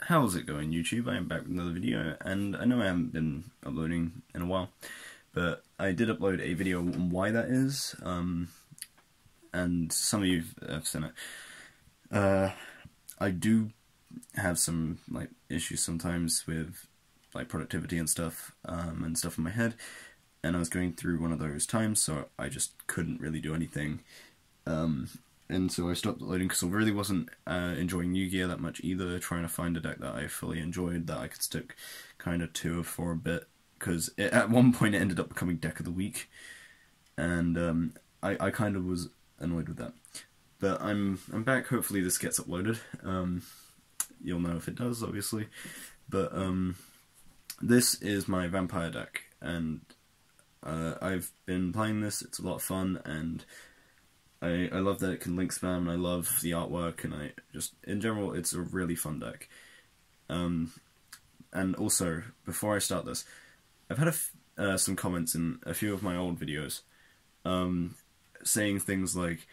How's it going, YouTube? I am back with another video, and I know I haven't been uploading in a while, but I did upload a video on why that is, and some of you have seen it. I do have some issues sometimes with productivity and stuff in my head, and I was going through one of those times, so I just couldn't really do anything. And so I stopped uploading because I really wasn't enjoying Yu-Gi-Oh! That much either, trying to find a deck that I fully enjoyed, that I could stick kind of to for a bit, because at one point it ended up becoming Deck of the Week, and I kind of was annoyed with that. But I'm back, hopefully this gets uploaded. You'll know if it does, obviously. But this is my vampire deck, and I've been playing this, it's a lot of fun, and I love that it can link spam, and I love the artwork, and in general, it's a really fun deck. And also, before I start this, I've had some comments in a few of my old videos, saying things like,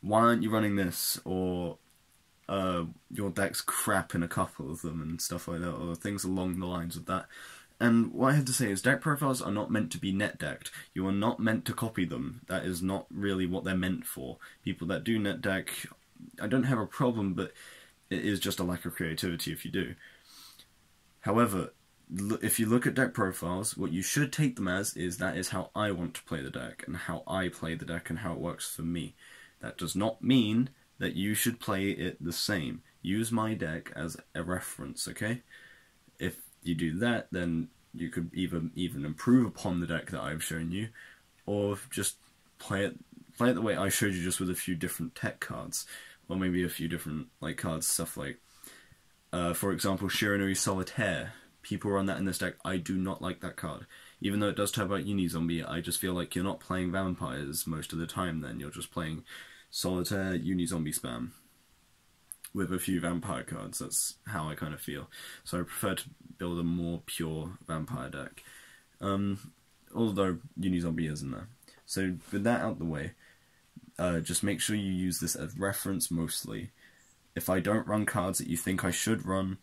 why aren't you running this, or your deck's crap in a couple of them, and stuff like that, or things along the lines of that. And what I have to say is, deck profiles are not meant to be net decked. You are not meant to copy them. That is not really what they're meant for. People that do net deck, I don't have a problem, but it is just a lack of creativity if you do. However, if you look at deck profiles, what you should take them as is that is how I want to play the deck, and how I play the deck, and how it works for me. That does not mean that you should play it the same. Use my deck as a reference, okay? If you do that, then you could even improve upon the deck that I've shown you, or just play it the way I showed you, just with a few different tech cards, or maybe a few different cards, stuff like, for example, Shiranui Solitaire. People run that in this deck. I do not like that card. Even though it does talk about Uni-Zombie, I just feel like you're not playing vampires most of the time then. You're just playing Solitaire, Uni-Zombie spam with a few vampire cards. That's how I kind of feel. So I prefer to build a more pure vampire deck. Although Uni-Zombie is in there. So with that out the way, just make sure you use this as reference mostly. If I don't run cards that you think I should run,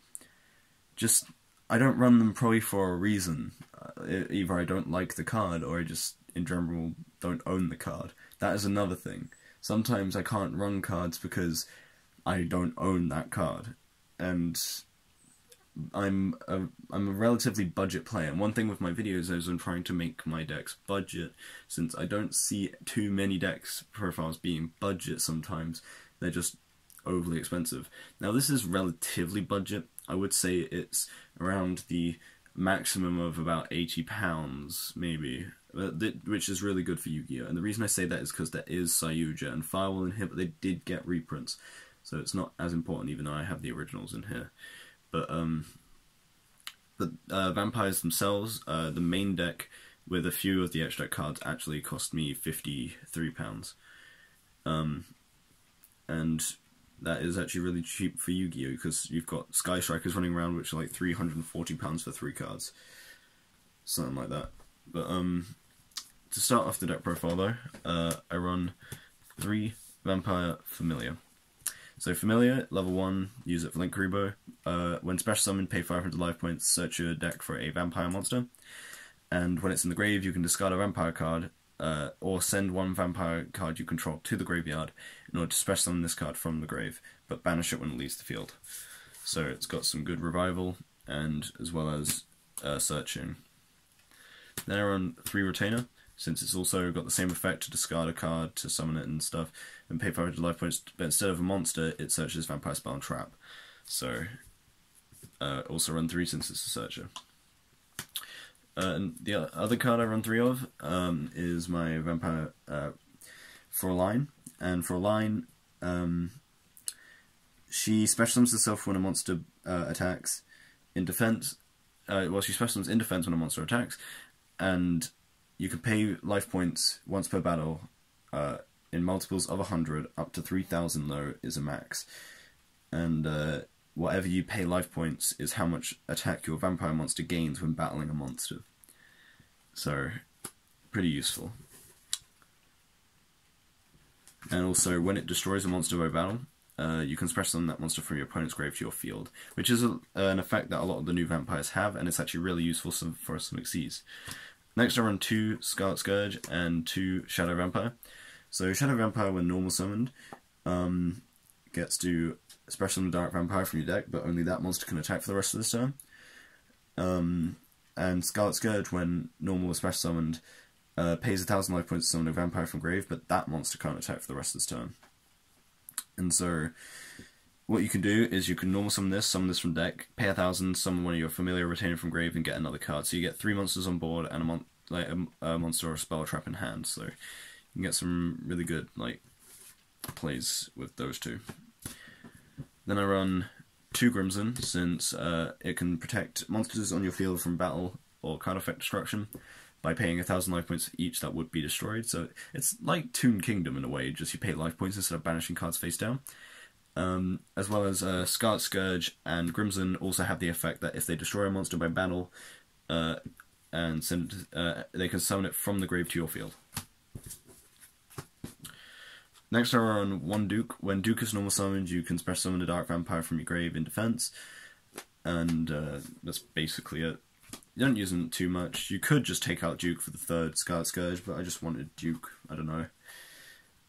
I don't run them probably for a reason. Either I don't like the card, or I just, in general, don't own the card. That is another thing. Sometimes I can't run cards because I don't own that card, and I'm a relatively budget player. And one thing with my videos is I'm trying to make my decks budget, since I don't see too many decks profiles being budget sometimes. They're just overly expensive. Now this is relatively budget. I would say it's around the maximum of about £80, maybe, which is really good for Yu-Gi-Oh! And the reason I say that is because there is Sayuja and Firewall in here, but they did get reprints, so it's not as important, even though I have the originals in here. But vampires themselves, the main deck with a few of the extra cards actually cost me £53. And that is actually really cheap for Yu-Gi-Oh! Because you've got Sky Strikers running around, which are like £340 for 3 cards. Something like that. But to start off the deck profile though, I run 3 Vampire Familiar. So Familiar, level 1, use it for Link Rebo. When special summoned, pay 500 life points, search your deck for a vampire monster. And when it's in the grave, you can discard a vampire card, or send 1 vampire card you control to the graveyard in order to special summon this card from the grave, but banish it when it leaves the field. So it's got some good revival, and as well as searching. Then I run 3 Retainer, since it's also got the same effect to discard a card to summon it and stuff, and pay 500 life points, but instead of a monster, it searches Vampire Spell and Trap. So, also run 3 since it's a searcher. And the other card I run 3 of is my Vampire Fraulein. And Fraulein, she special summons herself when a monster attacks. In defense, she special summons in defense when a monster attacks, and you can pay life points once per battle, in multiples of 100, up to 3,000 though is a max. And whatever you pay life points is how much attack your vampire monster gains when battling a monster. So, pretty useful. And also, when it destroys a monster by battle, you can special summon that monster from your opponent's grave to your field, which is an effect that a lot of the new vampires have, and it's actually really useful for some Xyz. Next I run 2 Scarlet Scourge and 2 Shadow Vampire. So Shadow Vampire, when normal summoned, gets to special summon Dark Vampire from your deck, but only that monster can attack for the rest of this turn. And Scarlet Scourge, when normal or special summoned, pays 1,000 life points to summon a vampire from grave, but that monster can't attack for the rest of this turn. And so, what you can do is you can normal summon this from deck, pay 1,000, summon one of your familiar retainer from grave, and get another card. So you get 3 monsters on board and a monster or a spell or trap in hand. So you can get some really good plays with those two. Then I run 2 Crimson, since it can protect monsters on your field from battle or card effect destruction by paying 1,000 life points each that would be destroyed. So it's like Toon Kingdom in a way, just you pay life points instead of banishing cards face down. As well as Scarlet Scourge and Crimson also have the effect that if they destroy a monster by battle, and they can summon it from the grave to your field. Next I run 1 Duke. When Duke is normal summoned, you can special summon a Dark Vampire from your grave in defense, and that's basically it. You don't use them too much. You could just take out Duke for the 3rd Scarlet Scourge, but I just wanted Duke, I don't know.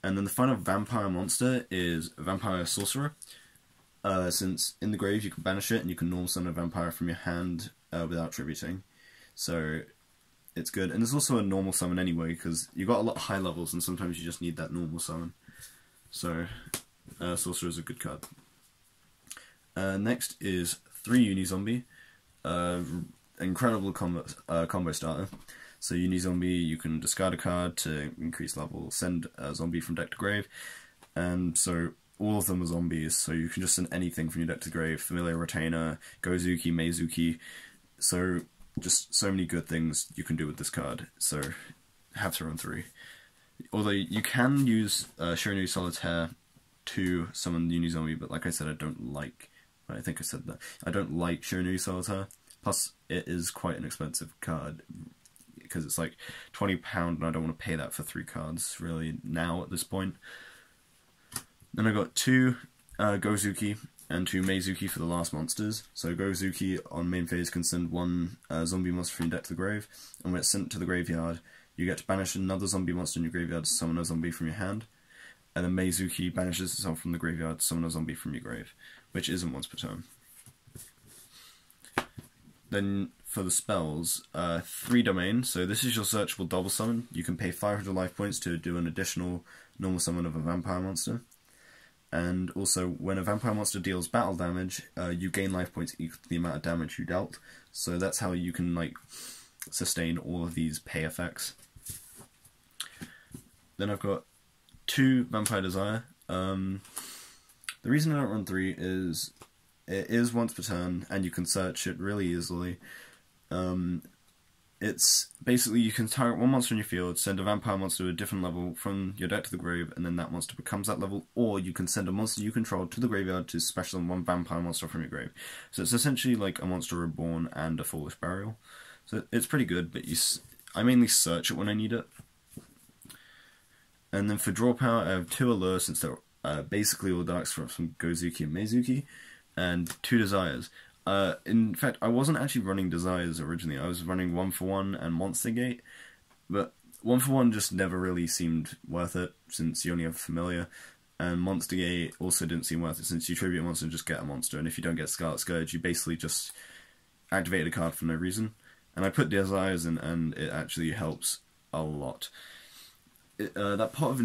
And then the final vampire monster is Vampire Sorcerer. Since in the grave you can banish it, and you can normal summon a vampire from your hand without tributing. So it's good. And there's also a normal summon anyway, because you've got a lot of high levels, and sometimes you just need that normal summon. So Sorcerer is a good card. Next is 3 Uni-Zombie. Incredible combo starter. So Uni-Zombie, you can discard a card to increase level, send a zombie from deck to grave, and so all of them are zombies, so you can just send anything from your deck to grave, Familiar Retainer, Gozuki, Meizuki, so just so many good things you can do with this card, so have to run 3. Although you can use Shirinu Solitaire to summon Uni-Zombie, but like I said, I don't like Shirinu Solitaire. Plus, it is quite an expensive card, because it's like £20, and I don't want to pay that for 3 cards, really, now at this point. Then I got 2 Gozuki and 2 Meizuki for the last monsters. So Gozuki on main phase can send 1 zombie monster from your deck to the grave, and when it's sent to the graveyard, you get to banish another zombie monster in your graveyard to summon a zombie from your hand. And then Meizuki banishes itself from the graveyard to summon a zombie from your grave, which isn't once per turn. Then for the spells, 3 Domain, so this is your searchable double summon. You can pay 500 life points to do an additional normal summon of a vampire monster. And also, when a vampire monster deals battle damage, you gain life points equal to the amount of damage you dealt. So that's how you can sustain all of these pay effects. Then I've got 2 Vampire Desire. The reason I don't run 3 is it is once per turn, and you can search it really easily. It's basically, you can target 1 monster in your field, send a vampire monster to a different level from your deck to the grave, and then that monster becomes that level, or you can send a monster you control to the graveyard to special summon 1 vampire monster from your grave. So it's essentially like a Monster Reborn and a Foolish Burial. So it's pretty good, but I mainly search it when I need it. And then for draw power, I have 2 Allure, since they're basically all darks from Gozuki and Meizuki, and 2 Desires. In fact, I wasn't actually running Desires originally. I was running 1-for-1 and Monster Gate, but 1-for-1 just never really seemed worth it, since you only have Familiar, and Monster Gate also didn't seem worth it, since you tribute a monster and just get a monster, and if you don't get Scarlet Scourge, you basically just activate a card for no reason. And I put Desires in, and it actually helps a lot. That pot of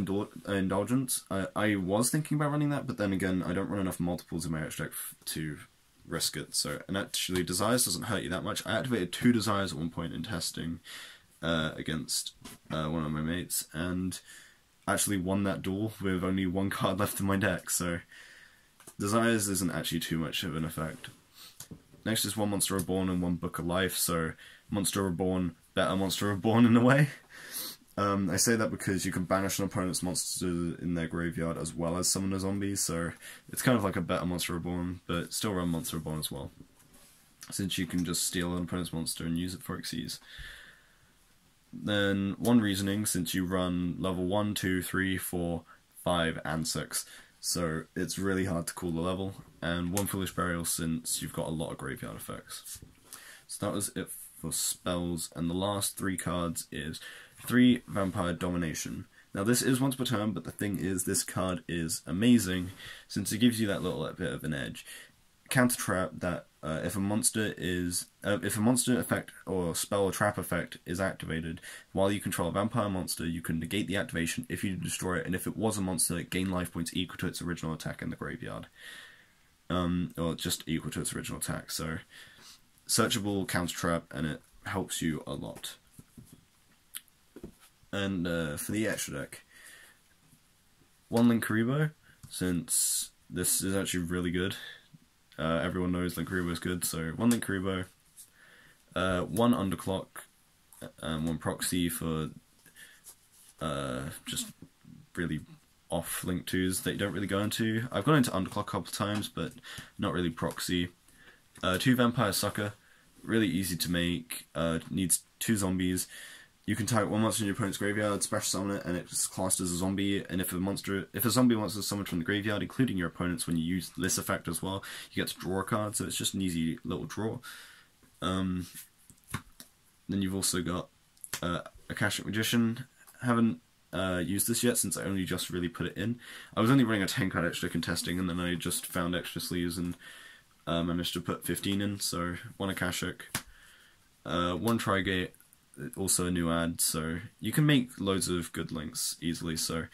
Indulgence, I was thinking about running that, but then again, I don't run enough multiples in my H deck to risk it. So, and actually, Desires doesn't hurt you that much. I activated 2 Desires at one point in testing against one of my mates, and actually won that duel with only 1 card left in my deck, so Desires isn't actually too much of an effect. Next is 1 Monster Reborn and 1 Book of Life, so Monster Reborn, better Monster Reborn in a way. I say that because you can banish an opponent's monster in their graveyard as well as summon a zombie, so it's kind of like a better Monster Reborn, but still run Monster Reborn as well, since you can just steal an opponent's monster and use it for Xyz. Then 1 Reasoning, since you run level 1, 2, 3, 4, 5, and 6. so it's really hard to call the level, and one Foolish Burial since you've got a lot of graveyard effects. So that was it for spells, and the last 3 cards is 3 Vampire Domination. Now this is once per turn, but the thing is, this card is amazing since it gives you that little bit of an edge. Counter trap that if a monster effect or spell or trap effect is activated while you control a vampire monster, you can negate the activation if you destroy it, and if it was a monster, gain life points equal to its original attack in the graveyard, or just equal to its original attack. So searchable counter trap, and it helps you a lot. And for the extra deck, 1 Linkuriboh, since this is actually really good. Everyone knows Linkuriboh is good, so 1 Linkuriboh, 1 Underclock, and 1 Proxy for just really off Link 2s that you don't really go into. I've gone into Underclock a couple of times, but not really Proxy. 2 Vampire Sucker, really easy to make, needs 2 zombies. You can target 1 monster in your opponent's graveyard, special summon it, and it's classed as a zombie. And if a zombie monster is summoned from the graveyard, including your opponent's, when you use this effect as well, you get to draw a card. So it's just an easy little draw. Then you've also got Akashic Magician. Haven't used this yet since I only just really put it in. I was only running a 10 card extra contesting, and then I just found extra sleeves and managed to put 15 in. So 1 Akashic, 1 Trigate. Also a new ad, so you can make loads of good links easily, so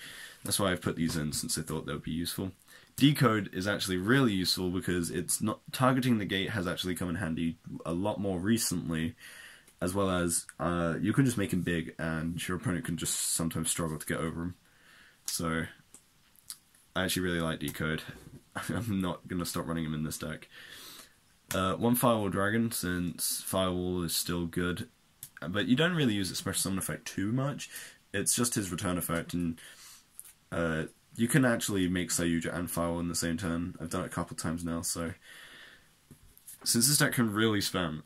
that's why I've put these in, since I thought they would be useful. Decode is actually really useful because it's not targeting the gate has actually come in handy a lot more recently, as well as you can just make him big and your opponent can just sometimes struggle to get over him. So I actually really like Decode. I'm not going to stop running him in this deck. 1 Firewall Dragon, since Firewall is still good, but you don't really use its special summon effect too much. It's just his return effect, and you can actually make Sayuja and Firewall in the same turn. I've done it a couple times now, so since this deck can really spam.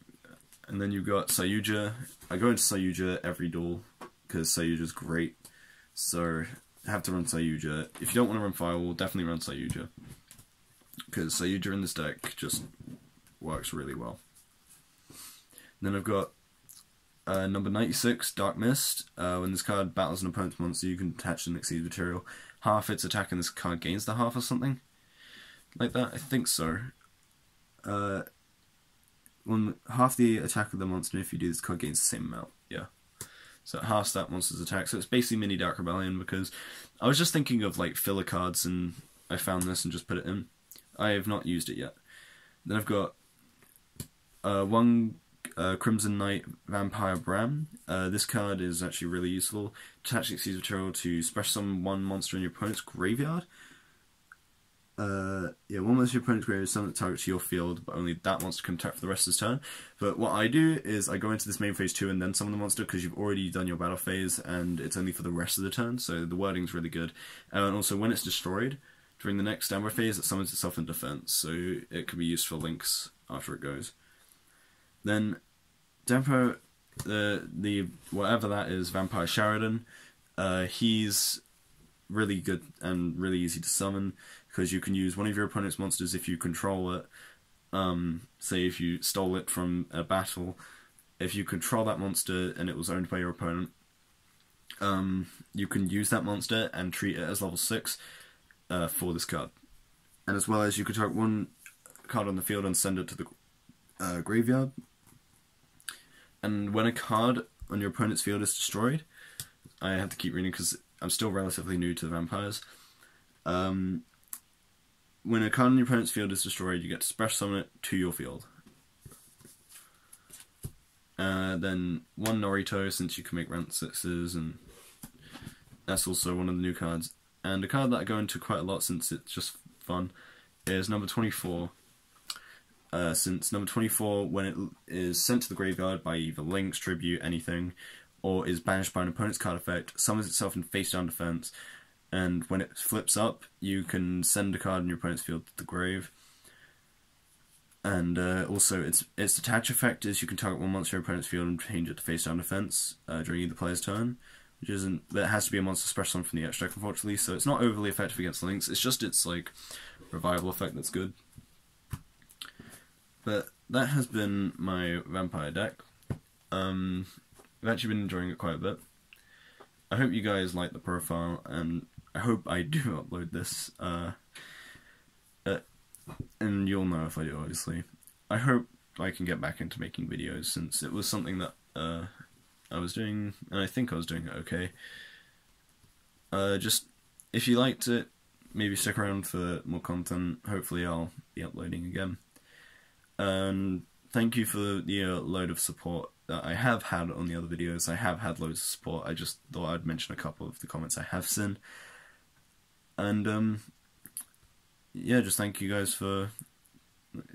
And then you've got Sayuja. I go into Sayuja every duel because Sayuja's great, so I have to run Sayuja. If you don't want to run Firewall, definitely run Sayuja, because Sayuja in this deck just works really well. And then I've got number 96, Dark Mist. When this card battles an opponent's monster, you can attach an Exceed material. Half its attack in this card gains the half or something like that. I think so. When half the attack of the monster, if you do this card gains the same amount. Yeah. So it halves that monster's attack. So it's basically mini Dark Rebellion, because I was just thinking of like filler cards and I found this and just put it in. I have not used it yet. Then I've got 1 Crimson Knight Vampire Bram. This card is actually really useful. Attach Exceed material to special summon 1 monster in your opponent's graveyard. Yeah, 1 monster in your opponent's graveyard, summon the target to your field, but only that monster can attack for the rest of his turn. But what I do is I go into this main phase 2 and then summon the monster, because you've already done your battle phase and it's only for the rest of the turn, so the wording's really good. And also when it's destroyed, during the next standby phase, it summons itself in defense, so it can be used for links after it goes. Then Dempo, the whatever that is, Vampire Sheridan, he's really good and really easy to summon, because you can use one of your opponent's monsters if you control it. Say if you stole it from a battle, if you control that monster and it was owned by your opponent, you can use that monster and treat it as level 6 for this card. And as well as you can target 1 card on the field and send it to the graveyard. And when a card on your opponent's field is destroyed, I have to keep reading because I'm still relatively new to the vampires. When a card on your opponent's field is destroyed, you get to special summon it to your field. Then 1 Norito, since you can make Rant 6s, and that's also one of the new cards. And a card that I go into quite a lot since it's just fun is number 24. Since number 24, when it is sent to the graveyard by either links, tribute, anything, or is banished by an opponent's card effect, summons itself in face-down defense, and when it flips up, you can send a card in your opponent's field to the grave. And also, its detach effect is you can target 1 monster in your opponent's field and change it to face-down defense during either player's turn, which isn't, that has to be a monster special from the extract, unfortunately, so it's not overly effective against links, it's just its, like, revival effect that's good. But that has been my vampire deck. I've actually been enjoying it quite a bit. I hope you guys like the profile, and I hope I do upload this, and you'll know if I do, obviously. I hope I can get back into making videos, since it was something that I was doing, and I think I was doing it okay. Just, if you liked it, maybe stick around for more content. Hopefully I'll be uploading again. And thank you for the load of support that I have had on the other videos. I have had loads of support. I just thought I'd mention a couple of the comments I have seen. And yeah, just thank you guys for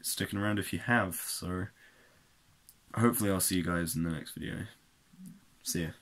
sticking around if you have. So hopefully I'll see you guys in the next video. See ya.